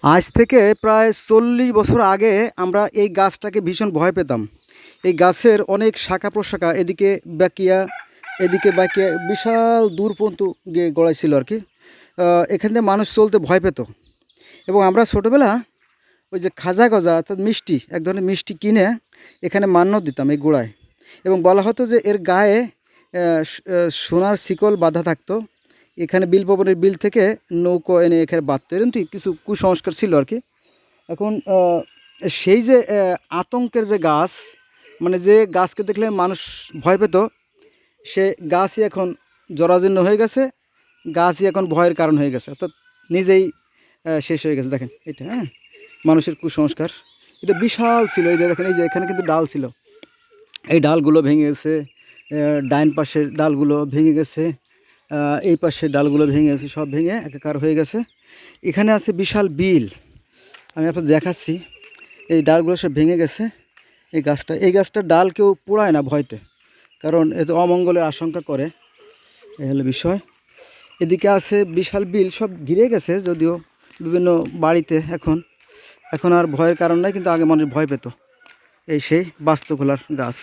আজ থেকে প্রায় 40 বছর আগে আমরা এই গাছটাকে ভীষণ ভয় পেতাম। এই গাছের অনেক শাখা প্রশাখা এদিকে বাকিয়া বিশাল দূর পর্যন্ত গিয়ে গড়াইছিল আর কি। এখান থেকে মানুষ চলতে ভয় পেত। এবং আমরা ছোটোবেলা ওই যে খাজা গজা অর্থাৎ মিষ্টি, এক ধরনের মিষ্টি কিনে এখানে মান্য দিতাম এই গোড়ায়। এবং বলা হতো যে এর গায়ে সোনার শিকল বাঁধা থাকতো। এখানে বিল ভবনের বিল থেকে নৌকো এনে এখানে বাঁধতো, এরকম কিছু কুসংস্কার ছিল আর কি। এখন সেই যে আতঙ্কের যে গাছ, মানে যে গাছকে দেখলে মানুষ ভয় পেত, সে গাছই এখন জরাজীর্ণ হয়ে গেছে। গাছই এখন ভয়ের কারণ হয়ে গেছে, অর্থাৎ নিজেই শেষ হয়ে গেছে। দেখেন এটা, হ্যাঁ, মানুষের কুসংস্কার। এটা বিশাল ছিল, এই যে দেখেন, এই যে এখানে কিন্তু ডাল ছিল, এই ডালগুলো ভেঙে গেছে। ডাইন পাশের ডালগুলো ভেঙে গেছে, এই পাশের ডালগুলো ভেঙে গেছে, সব ভেঙে একাকার হয়ে গেছে। এখানে আছে বিশাল বিল, আমি আপনাদের দেখাচ্ছি। এই ডালগুলো সব ভেঙে গেছে। এই গাছটার ডাল কেউ পোড়ায় না ভয়তে, কারণ এতে অমঙ্গলের আশঙ্কা করে। এই হলো বিষয়। এদিকে আছে বিশাল বিল, সব ঘিরে গেছে যদিও বিভিন্ন বাড়িতে। এখন আর ভয়ের কারণ নাই, কিন্তু আগে মানুষ ভয় পেত। এই সেই বাস্তুখোলার গাছ।